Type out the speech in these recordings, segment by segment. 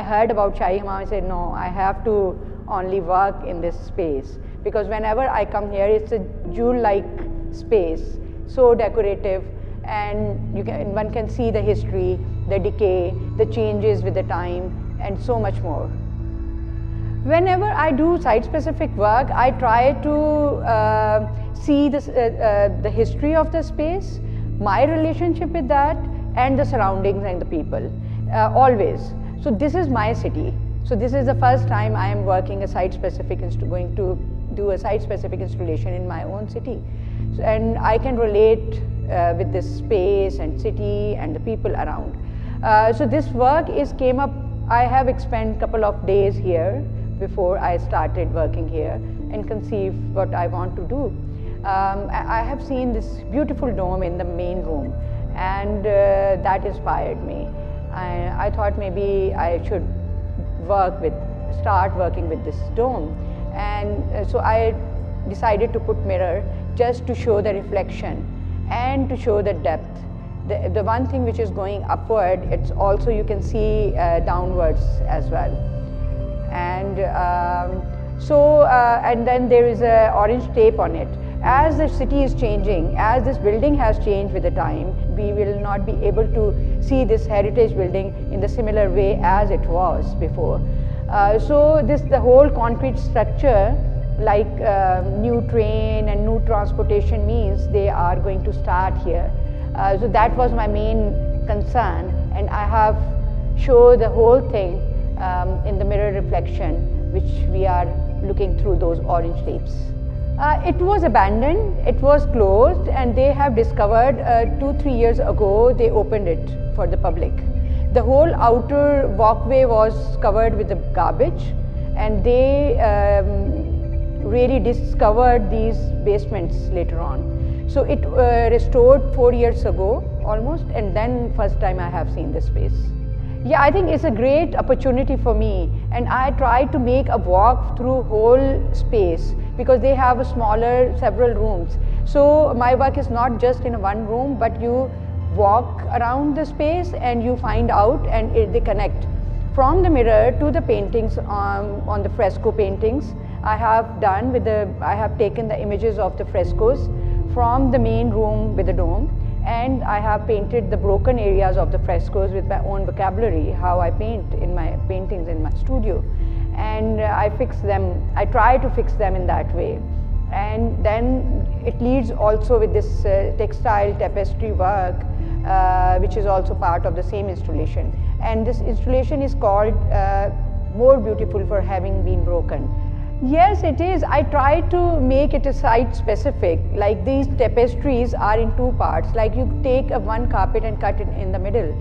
I heard about Shahi Hammam, I said, no, I have to only work in this space, because whenever I come here, it's a jewel-like space, so decorative, and one can see the history, the decay, the changes with the time, and so much more. Whenever I do site-specific work, I try to see this, the history of the space, my relationship with that, and the surroundings and the people, always. So this is my city. So this is the first time I am working a site-specific, going to do a site-specific installation in my own city. So, and I can relate with this space and city and the people around. So this work came up, I have spent a couple of days here before I started working here and conceive what I want to do. I have seen this beautiful dome in the main room, and that inspired me. I thought maybe I should start working with this dome, and so I decided to put mirror just to show the reflection and to show the depth. The one thing which is going upward, it's also you can see downwards as well. And and then there is a orange tape on it. As the city is changing, as this building has changed with the time, we will not be able to see this heritage building in the similar way as it was before. So the whole concrete structure, like new train and new transportation means, they are going to start here. So that was my main concern, and I have shown the whole thing in the mirror reflection, which we are looking through those orange tapes. It was abandoned, it was closed, and they have discovered 2-3 years ago they opened it for the public. The whole outer walkway was covered with the garbage, and they really discovered these basements later on. So it restored 4 years ago almost, and then first time I have seen this space. Yeah, I think it's a great opportunity for me, and I try to make a walk through whole space because they have a smaller several rooms. So my work is not just in one room, but you walk around the space and you find out, and they connect from the mirror to the paintings on the fresco paintings. I have taken the images of the frescoes from the main room with the dome, and I have painted the broken areas of the frescoes with my own vocabulary, how I paint in my paintings in my studio. And I fix them, I try to fix them in that way. And then it leads also with this textile tapestry work, which is also part of the same installation. And this installation is called More Beautiful for Having Been Broken. Yes, it is. I try to make it a site specific, like these tapestries are in two parts, like you take one carpet and cut it in the middle.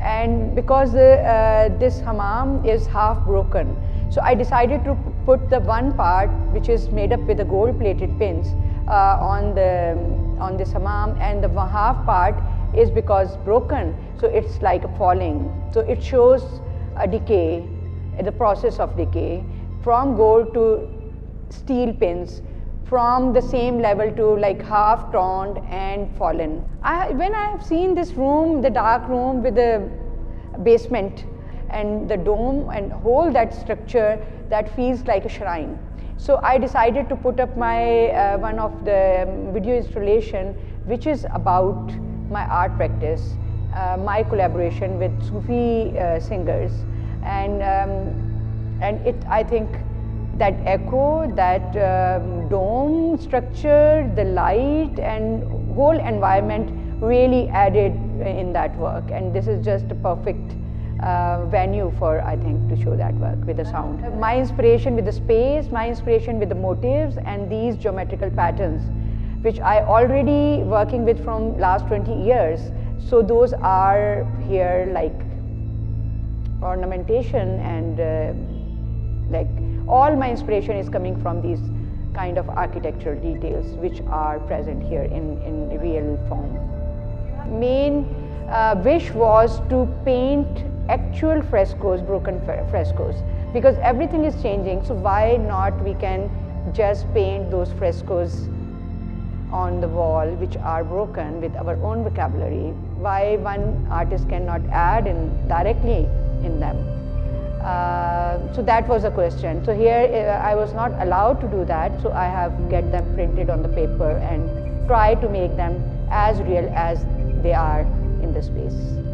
And because this hammam is half broken, so I decided to put the one part which is made up with the gold plated pins on this hammam, and the half part is because broken, so it's like falling. So it shows a decay, the process of decay, from gold to steel pins, from the same level to like half torn and fallen. When I have seen this room, the dark room with the basement and the dome and whole that structure, that feels like a shrine. So I decided to put up my one of the video installation, which is about my art practice, my collaboration with Sufi singers, and I think that echo, that dome structure, the light and whole environment really added in that work, and this is just a perfect venue for, I think, to show that work with the sound. My inspiration with the space, my inspiration with the motifs and these geometrical patterns, which I already working with from last 20 years. So those are here like ornamentation, and like all my inspiration is coming from these kind of architectural details which are present here in real form. Main wish was to paint actual frescoes, broken frescoes, because everything is changing, so why not we can just paint those frescoes on the wall which are broken with our own vocabulary. Why one artist cannot add in directly in them. So that was a question. So here I was not allowed to do that, so I have get them printed on the paper and try to make them as real as they are in the space.